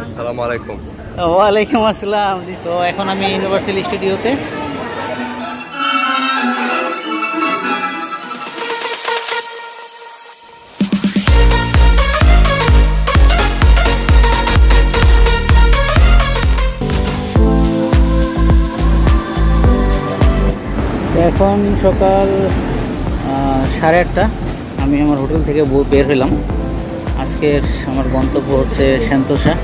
আসসালামু আলাইকুম। ওয়ালাইকুম আসসালাম। তো এখন আমি ইউনিভার্সাল স্টুডিওতে। এখন সকাল 8:30। আমি আমার হোটেল থেকে বের হলাম। আজকের আমার গন্তব্য হচ্ছে সেন্তোসা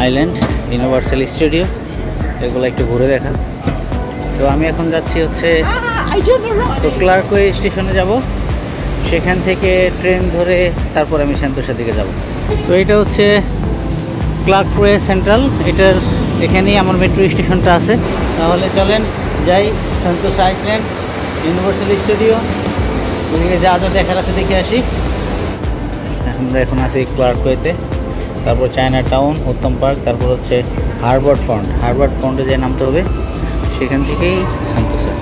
আইল্যান্ড, ইউনিভার্সাল স্টুডিও, এগুলো একটু ঘুরে দেখা। তো আমি এখন যাচ্ছি হচ্ছে তো ক্লার্কওয়ে স্টেশনে যাব, সেখান থেকে ট্রেন ধরে তারপর আমি সেন্তোসা দিকে যাব। তো এটা হচ্ছে ক্লার্কওয়ে সেন্ট্রাল, এখানেই আমার মেট্রো স্টেশনটা আছে। তাহলে চলেন যাই সেন্তোসা আইল্যান্ড, ইউনিভার্সাল স্টুডিও, ওদিকে যা যা দেখার আছে দেখে আসি। আমরা এখন আছি ক্লার্কওয়েতে, তারপর চায়না টাউন, উত্তম পার্ক, তারপর হচ্ছে হারবার্ট ফ্রন্টে যে নামতে হবে, সেখান থেকেই সেন্তোসা।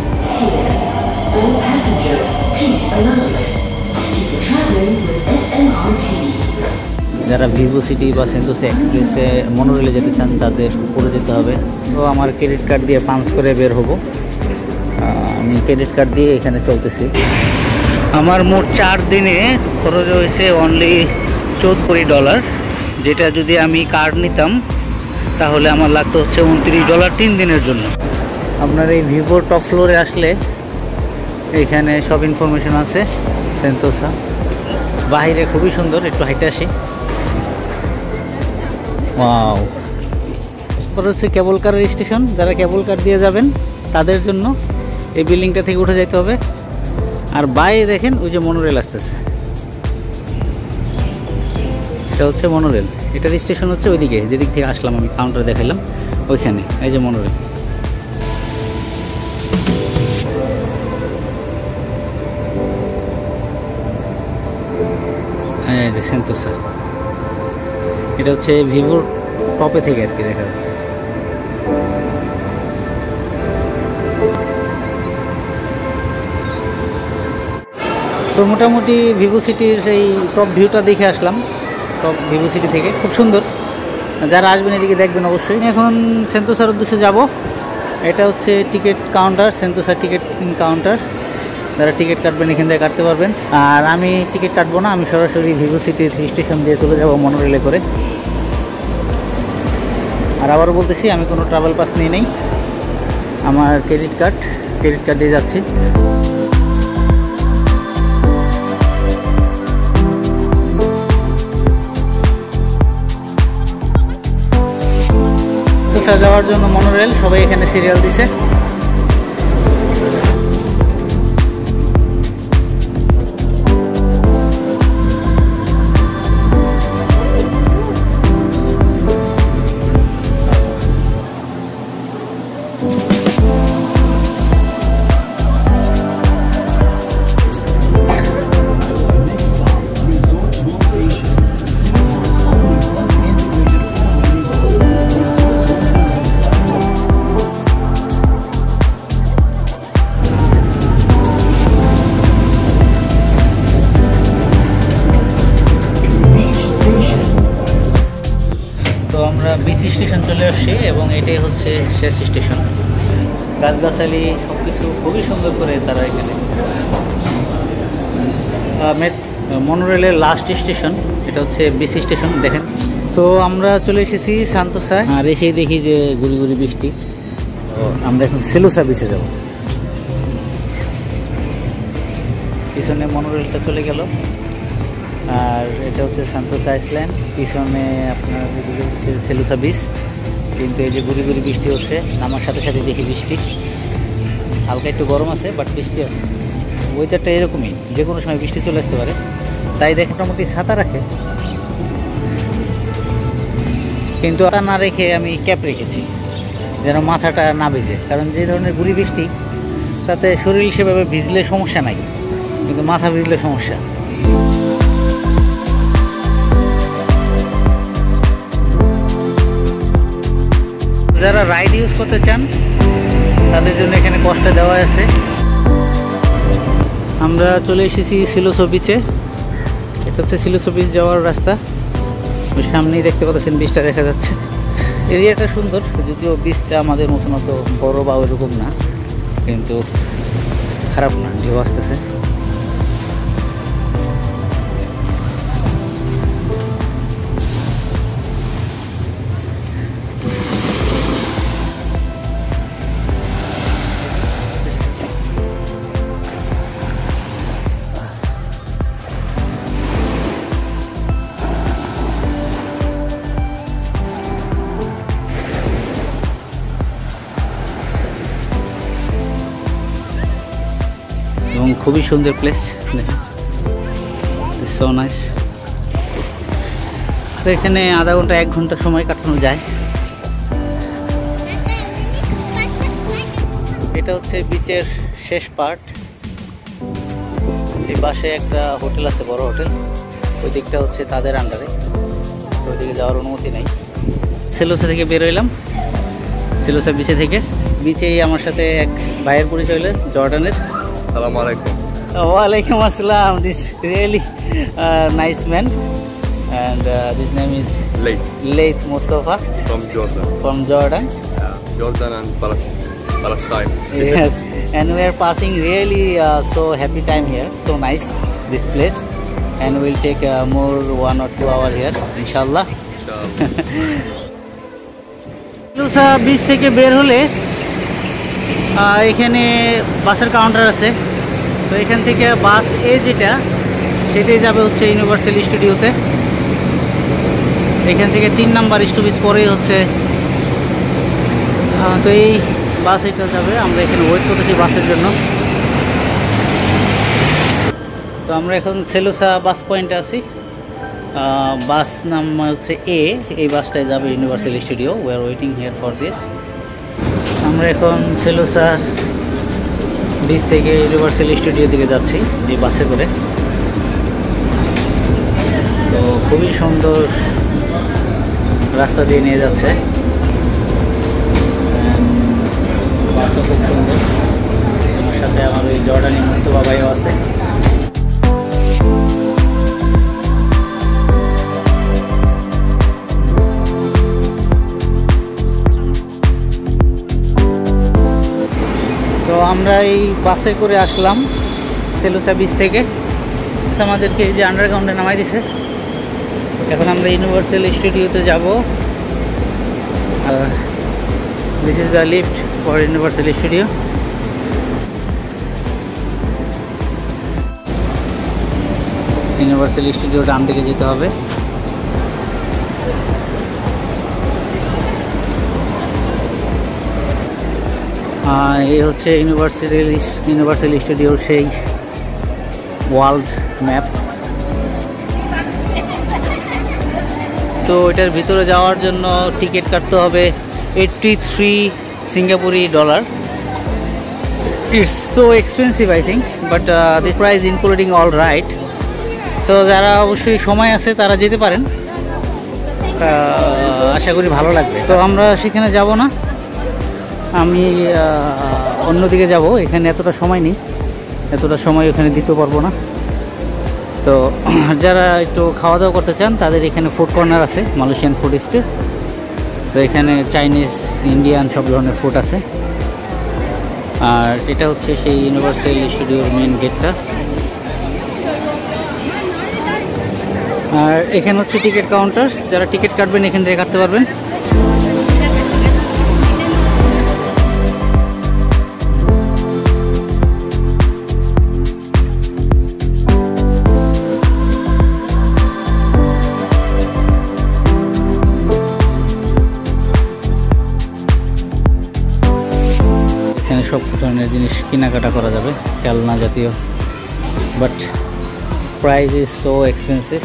যারা ভিভো সিটি বা সেন্তোসা এক্সপ্রেসে মনোরেলে যেতে চান তাদের উপরে যেতে হবে। তো আমার ক্রেডিট কার্ড দিয়ে পাঞ্চ করে বের হব। আমি ক্রেডিট কার্ড দিয়ে এখানে চলতেছি। আমার মোট 4 দিনে খরচ হয়েছে অনলি $34, যেটা যদি আমি কার্ড নিতাম তাহলে আমার লাগতো হচ্ছে $29 3 দিনের জন্য। আপনার এই ভিভো টপ ফ্লোরে আসলে এখানে সব ইনফরমেশন আছে সেন্তোসা। বাইরে খুবই সুন্দর, একটু হাইটে আসি। ওয়াও, তারপর হচ্ছে কেবল কারের স্টেশন। যারা কেবল কার দিয়ে যাবেন তাদের জন্য এই বিল্ডিংটা থেকে উঠে যেতে হবে। আর বাইরে দেখেন ওই যে মনোরেল আসতেছে, এটা হচ্ছে মনোরেল। এটার স্টেশন হচ্ছে ওইদিকে, যেদিক থেকে আসলাম আমি, কাউন্টার দেখাইলাম ওইখানে, এই যে মনোরেল। এই যে সেন্তোসা, এটা হচ্ছে ভিভোর টপে থেকে আর কি দেখা যাচ্ছে। তো মোটামুটি ভিভো সিটির এই টপ ভিউটা দেখে আসলাম, টপ ভিভো সিটি থেকে, খুব সুন্দর। যারা আসবেন এদিকে দেখবেন অবশ্যই। এখন সেন্তোসার উদ্দেশ্যে যাব। এটা হচ্ছে ticket counter, Sentosa ticket counter. যারা টিকিট কাটবেন এখান থেকে কাটতে পারবেন। আর আমি টিকিট কাটবো না, আমি সরাসরি ভিভো সিটির স্টেশন দিয়ে চলে যাব মনোরেলে করে। আর আবারও বলতেছি, আমি কোনো ট্রাভেল পাস নিয়ে নেই, আমার ক্রেডিট কার্ড দিয়ে যাচ্ছি। যাওয়ার জন্য মনোরেল, সবাই এখানে সিরিয়াল দিছে। আমরা বিচ স্টেশন চলে আসছি এবং এটাই হচ্ছে শেষ স্টেশন। গাছগাছালি সব কিছু খুবই সুন্দর করে তারা এখানে। মনোরেলের লাস্ট স্টেশন এটা হচ্ছে বিচ স্টেশন, দেখেন। তো আমরা চলে এসেছি সেন্তোসায়, আর এসেই দেখি যে গুড়ি গুড়ি বৃষ্টি। তো আমরা এখন সেলুসা বিচে যাব। পিছনে মনোরেলটা চলে গেল, আর এটা হচ্ছে সেন্তোসা আইল্যান্ড। পিছনে আপনার সেলুসা বিচ। কিন্তু এই যে গুড়ি গুড়ি বৃষ্টি হচ্ছে, নামার সাথে সাথে দেখি বৃষ্টি। হালকা একটু গরম আছে, বাট বৃষ্টি আছে। ওয়েদারটা এরকমই, যে কোনো সময় বৃষ্টি চলে আসতে পারে। তাই দেখে মোটামুটি ছাতা রাখে, কিন্তু তা না রেখে আমি ক্যাপ রেখেছি যেন মাথাটা না ভিজে। কারণ যে ধরনের গুড়ি বৃষ্টি, তাতে শরীর সেভাবে ভিজলে সমস্যা নাই, কিন্তু মাথা ভিজলে সমস্যা। যারা রাইড ইউজ করতে চান তাদের জন্য এখানে কষ্ট দেওয়া আছে। আমরা চলে এসেছি সেলুসা বিচে। এটা হচ্ছে সিলুসা বিচ যাওয়ার রাস্তা। সামনেই দেখতে পাচ্ছেন বিচটা দেখা যাচ্ছে। এরিয়াটা সুন্দর, যদিও বিচটা আমাদের মতন অত বড় বা ওইরকম না, কিন্তু খারাপ না, ঢেউ আসতেছে। এবং খুবই সুন্দর প্লেস, সো নাইস। তো এখানে আধা ঘন্টা 1 ঘন্টা সময় কাটানো যায়। এটা হচ্ছে বিচের শেষ পার্ট। এই পাশে একটা হোটেল আছে, বড় হোটেল, ওই দিকটা হচ্ছে তাদের আন্ডারে, ওইদিকে যাওয়ার অনুমতি নেই। সিলুসা থেকে বের হইলাম, সিলুসা বিচে থেকে। বিচেই আমার সাথে এক ভাইয়ের পরিচয় হলো, জর্ডানের। Assalamu alaikum. Walaikum assalam. This really nice man, and his name is Laith Mustafa From Jordan. from Jordan. Jordan and Palestine. Yes, and we are passing really so happy time here. So nice this place, and we'll take more 1 or 2 hours here, inshallah. সিলুসা beach থেকে বের হলে এখানে বাসের counter আছে। তো এখান থেকে বাস যেটা সেটাই যাবে হচ্ছে ইউনিভার্সাল স্টুডিওতে। এখান থেকে 3 নাম্বার স্টপেজ পরেই হচ্ছে। তো এই বাস এটা যাবে, আমরা এখানে ওয়েট করতেছি বাসের জন্য। তো আমরা এখন সিলুসা বাস পয়েন্টে আছি। বাস নাম হচ্ছে এই বাসটায় যাবে universal studio. We are waiting here for this. আমরা এখন সিলুসা বিচ থেকে ইউনিভার্সাল স্টুডিও দিকে যাচ্ছি এই বাসে করে। তো খুবই সুন্দর রাস্তা দিয়ে নিয়ে যাচ্ছে, বাসও খুব সুন্দর। আমার সাথে আমার ওই জর্ডানি মুস্তফা ভাইও আছে। তো আমরা এই বাসে করে আসলাম সিলুসা বিচ থেকে। আমাদেরকে এই যে আন্ডারগ্রাউন্ডে নামাই দিছে। এখন আমরা ইউনিভার্সাল স্টুডিওতে যাব। This is the lift for universal studio. Universal studio ডান দিকে যেতে হবে। এই হচ্ছে ইউনিভার্সাল স্টুডিওর সেই ওয়ার্ল্ড ম্যাপ। তো এটার ভিতরে যাওয়ার জন্য টিকিট কাটতে হবে 83 সিঙ্গাপুরি dollar. It's so expensive I think, but this price including all ride. So যারা অবশ্যই সময় আছে তারা যেতে পারেন, আশা করি ভালো লাগবে। তো আমরা সেখানে যাব না, আমি অন্যদিকে যাব। এখানে এতটা সময় নেই, এতটা সময় ওখানে দিতে পারবো না। তো যারা একটু খাওয়া দাওয়া করতে চান তাদের এখানে ফুড কর্নার আছে, মালয়েশিয়ান ফুড স্ট্রিট। তো এখানে চাইনিজ, ইন্ডিয়ান সব ধরনের ফুড আছে। আর এটা হচ্ছে সেই ইউনিভার্সাল স্টুডিওর মেন গেটটা। আর এখানে হচ্ছে টিকিট কাউন্টার, যারা টিকিট কাটবেন এখান থেকে কাটতে পারবেন। এখানে সব ধরনের জিনিস কেনাকাটা করা যাবে, খেলনা জাতীয়, but price is so expensive,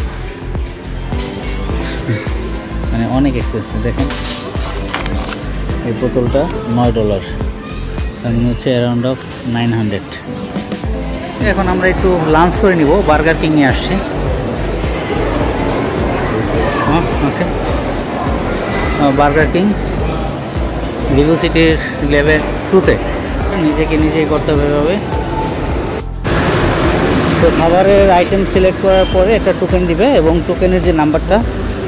মানে অনেক এক্সপেন্সিভ। দেখেন এই বোতলটা $9, মানে হচ্ছে অ্যারাউন্ড অফ 900। এখন আমরা একটু লাঞ্চ করে নিব, বার্গার কিং নিয়ে আসছি। ওকে, বার্গার কিং ভিভো সিটির লেভেল 2-তে। নিজেকে নিজেই করতে হবে। তো খাবারের আইটেম সিলেক্ট করার পরে একটা টোকেন দিবে এবং টোকেনের যে নাম্বারটা,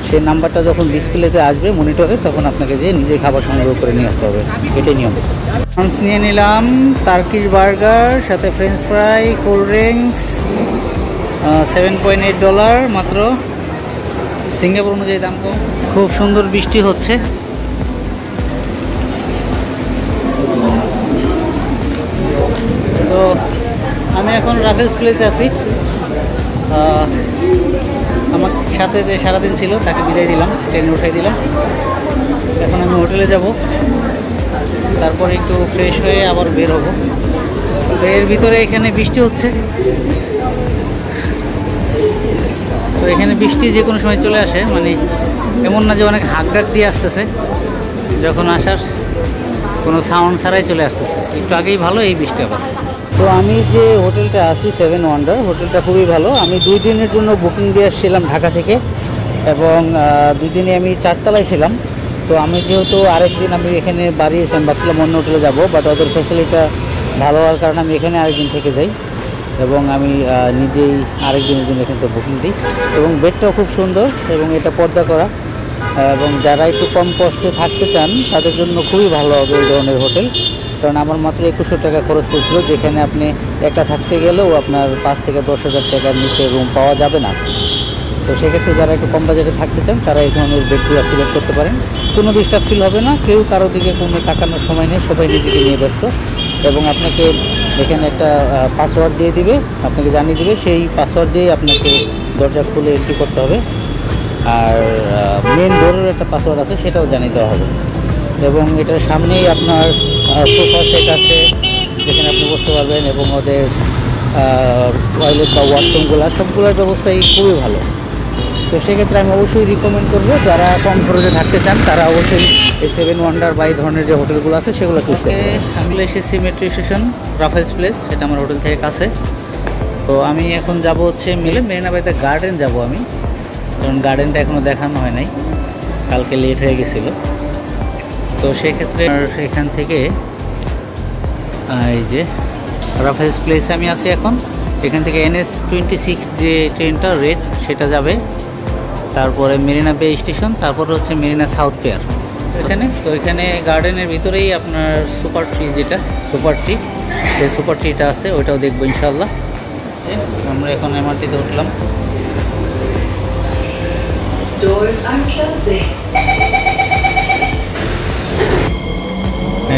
সেই নাম্বারটা যখন ডিসপ্লেতে আসবে মনিটরে, তখন আপনাকে যে নিজে খাবার সংগ্রহ করে নিয়ে আসতে হবে। এটাই নিয়ম। লাঞ্চ নিয়ে নিলাম টার্কিশ বার্গার, সাথে ফ্রেঞ্চ ফ্রাই, কোল্ড ড্রিঙ্কস, $7.8 মাত্র। সিঙ্গাপুর অনুযায়ী দাম কম। খুব সুন্দর বৃষ্টি হচ্ছে। তো আমি এখন রাফেলস প্লেসে আছি। আমার সাথে যে সারাদিন ছিল তাকে বিদায় দিলাম, ট্রেনে উঠাই দিলাম। এখন আমি হোটেলে যাব, তারপরে একটু ফ্রেশ হয়ে আবার বের হব। তো এর ভিতরে এখানে বৃষ্টি হচ্ছে। তো এখানে বৃষ্টি যে কোনো সময় চলে আসে, মানে এমন না যে অনেক হাঁক দিয়ে আসতেছে, যখন আসার কোনো সাউন্ড ছাড়াই চলে আসতেছে। একটু আগেই ভালো, এই বৃষ্টি আবার। তো আমি যে হোটেলটা আছি 7 ওয়ান্ডার, হোটেলটা খুবই ভালো। আমি 2 দিনের জন্য বুকিং দিয়ে আসছিলাম ঢাকা থেকে, এবং 2 দিনে আমি 4 তলায় ছিলাম। তো আমি যেহেতু আরেকদিন আমি এখানে বাড়িয়েছিলাম, ভাবছিলাম অন্য হোটেলে যাবো, বাট ওদের ফ্যাসিলিটিটা ভালো হওয়ার কারণে আমি এখানে আরেকদিন থেকে যাই, এবং আমি নিজেই আরেকদিনের জন্য এখানে তো বুকিং দিই। এবং বেডটাও খুব সুন্দর, এবং এটা পর্দা করা, এবং যারা একটু কম কষ্টে থাকতে চান তাদের জন্য খুবই ভালো হবে এই ধরনের হোটেল। কারণ আমার মাত্র 2100 টাকা খরচ পড়ছিল, যেখানে আপনি একা থাকতে গেলেও আপনার 5 থেকে 10,000 টাকার নিচে রুম পাওয়া যাবে না। তো সেক্ষেত্রে যারা একটু কম বাজেটে থাকতে চান তারা এই ধরনের বেডগুলো সিলেক্ট করতে পারেন। কোনো ডিস্টার্ব ফিল হবে না, কেউ কারো দিকে কোনো তাকানোর সময় নেই, সবাই নিজেকে নিয়ে ব্যস্ত। এবং আপনাকে এখানে একটা পাসওয়ার্ড দিয়ে দিবে, আপনাকে জানিয়ে দিবে, সেই পাসওয়ার্ড দিয়েই আপনাকে দরজা খুলে এন্ট্রি করতে হবে। আর মেন ডোরের একটা পাসওয়ার্ড আছে, সেটাও জানিয়ে দেওয়া হবে। এবং এটার সামনেই আপনার সোফা সেট আছে, যেখানে আপনি বসতে পারবেন, এবং ওদের টয়লেট বা ওয়াশরুমগুলো সবগুলোর ব্যবস্থাই খুবই ভালো। তো সেক্ষেত্রে আমি অবশ্যই রিকমেন্ড করবো, যারা কম খরচে থাকতে চান তারা অবশ্যই এই 7 ওয়ান্ডার বা এই ধরনের যে হোটেলগুলো আছে সেগুলো চুজ করবে। আমি এসেছি মেট্রো স্টেশন, রাফেলস প্লেস, এটা আমার হোটেল থেকে কাছে। তো আমি এখন যাব হচ্ছে মেরিনা বাইতে গার্ডেন যাব আমি, কারণ গার্ডেনটা এখনও দেখানো হয় নাই, কালকে লেট হয়ে গেছিলো। তো সেক্ষেত্রে এখান থেকে এই যে রাফেলস প্লেসে আমি আছি এখন, এখান থেকে NS-26 যে ট্রেনটা রেড সেটা যাবে, তারপরে মেরিনা বে স্টেশন, তারপরে হচ্ছে মেরিনা সাউথ পিয়ার এখানে। তো এখানে গার্ডেনের ভিতরেই আপনার সুপার ট্রি, যেটা সুপার ট্রি, সেই সুপার ট্রিটা আছে, ওইটাও দেখবো ইনশাল্লাহ। আমরা এখন MRT-তে উঠলাম।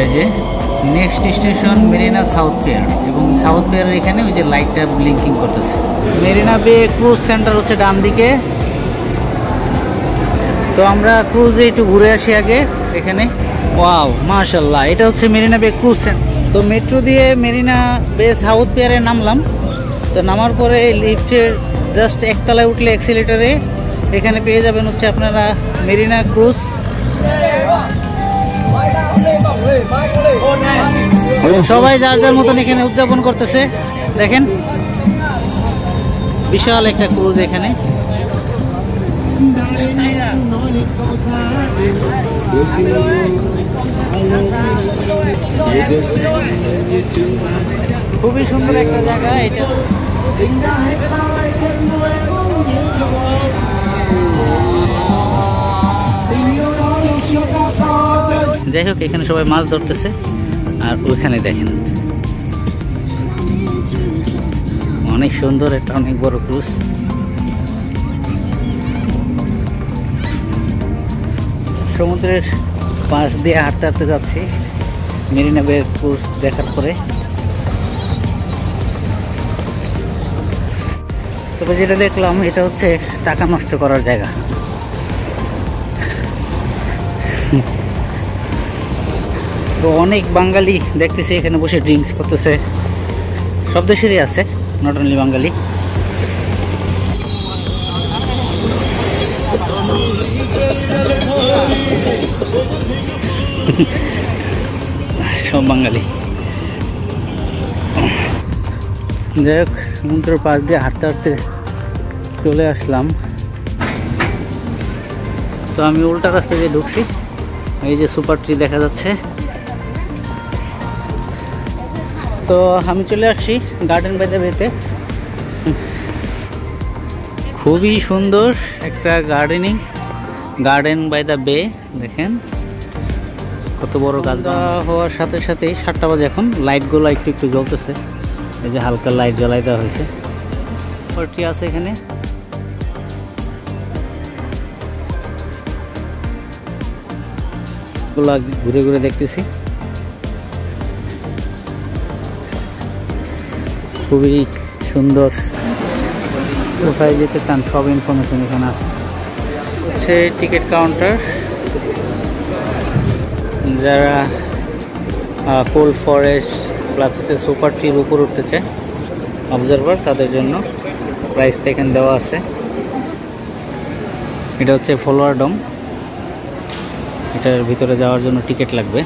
এই যে next station Marina South Pier, এবং সাউথ পিয়ারের এখানে ওই যে লাইটটা ব্লিঙ্কিং করতেছে। মেরিনা বে ক্রুজ সেন্টার হচ্ছে ডান দিকে। তো আমরা ক্রুজে একটু ঘুরে আসি আগে এখানে। ওয়াও মাশাআল্লাহ, এটা হচ্ছে মেরিনা বে ক্রুজ সেন্টার। তো মেট্রো দিয়ে মেরিনা বে সাউথ পিয়ারে নামলাম। তো নামার পরে লিফটের জাস্ট একতলায় উঠলে অ্যাক্সিলেটারে এখানে পেয়ে যাবেন হচ্ছে আপনারা মেরিনা ক্রুজ। সবাই যার যার মতন এখানে উদযাপন করতেছে, দেখেন বিশাল একটা ক্রুজ এখানে। খুবই সুন্দর একটা জায়গা এটা। যাই হোক, এখানে সবাই মাছ ধরতেছে, আর ওইখানে দেখেন অনেক সুন্দর একটা অনেক বড় ক্রুজ। সমুদ্রের পাশ দিয়ে হাঁটতে হাঁটতে যাচ্ছি মেরিনা বে ক্রুজ দেখার পরে। তবে যেটা দেখলাম এটা হচ্ছে টাকা নষ্ট করার জায়গা। তো অনেক বাঙালি দেখতেছি এখানে বসে ড্রিঙ্কস করতেছে, সব দেশেরই আছে, নট অনলি বাঙালি। সব বাঙালি। যাই হোক, সমুদ্রের পাশ দিয়ে হাঁটতে হাঁটতে চলে আসলাম। তো আমি উল্টা রাস্তা দিয়ে ঢুকছি, এই যে সুপার ট্রি দেখা যাচ্ছে। তো আমি চলে আসছি গার্ডেন বাই দ্য বেতে। খুবই সুন্দর একটা গার্ডেন বাই দ্য বে। দেখেন কত বড় গাছ হওয়ার সাথে সাথেই 7টা বাজে এখন, লাইটগুলো একটু একটু জ্বলতেছে। এই যে হালকা লাইট জ্বালাই দেওয়া হয়েছে। পার্টি আছে এখানে। ঘুরে ঘুরে দেখতেছি, খুবই সুন্দর। কোথায় যেতে চান সব ইনফরমেশন এখানে আছে। হচ্ছে টিকিট কাউন্টার, যারা কোল্ড ফরেস্ট প্লাস হচ্ছে সুপার ট্রির উপর উঠতে চায় অবজারভার, তাদের জন্য প্রাইসটা এখানে দেওয়া আছে। এটা হচ্ছে ফলোয়ার ডোম, এটার ভিতরে যাওয়ার জন্য টিকিট লাগবে।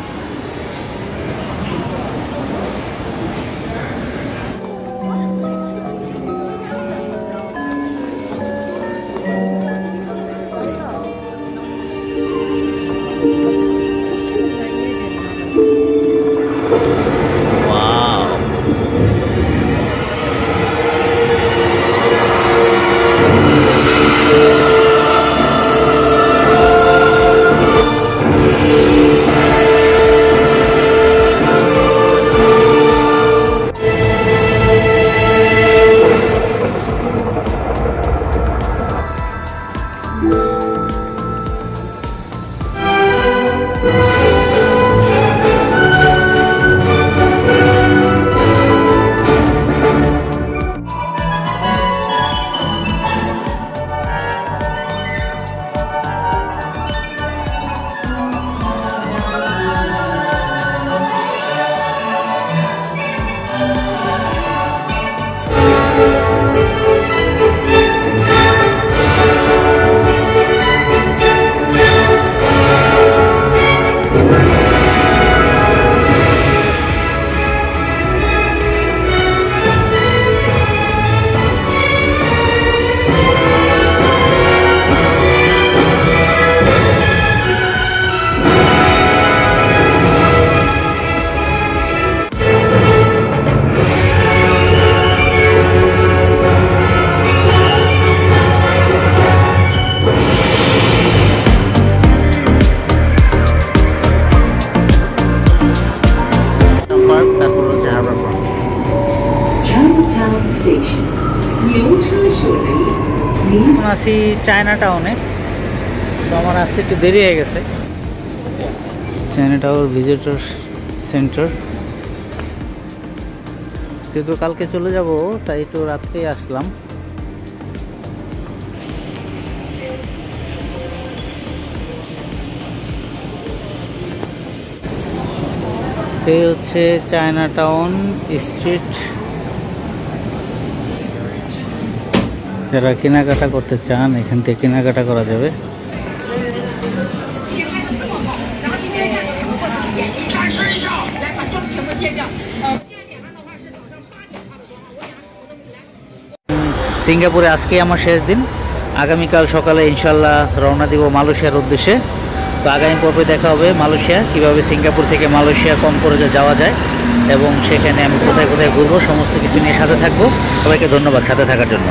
আছি চায়না টাউনে, তো আমার আসতে একটু দেরি হয়ে গেছে। চায়না টাউন ভিজিটর সেন্টার, যেহেতু কালকে চলে যাব তাই একটু রাত্রেই আসলাম। এই হচ্ছে চায়না টাউন স্ট্রিট। যারা কেনাকাটা করতে চান এখান থেকে কেনাকাটা করা যাবে। সিঙ্গাপুরে আজকে আমার শেষ দিন, আগামীকাল সকালে ইনশাল্লাহ রওনা দিব মালয়েশিয়ার উদ্দেশ্যে। তো আগামী পর্বে দেখা হবে মালয়েশিয়া, কীভাবে সিঙ্গাপুর থেকে মালয়েশিয়া কম খরচে যাওয়া যায় এবং সেখানে আমি কোথায় কোথায় ঘুরবো, সমস্ত কিছু নিয়ে সাথে থাকবো। সবাইকে ধন্যবাদ সাথে থাকার জন্য।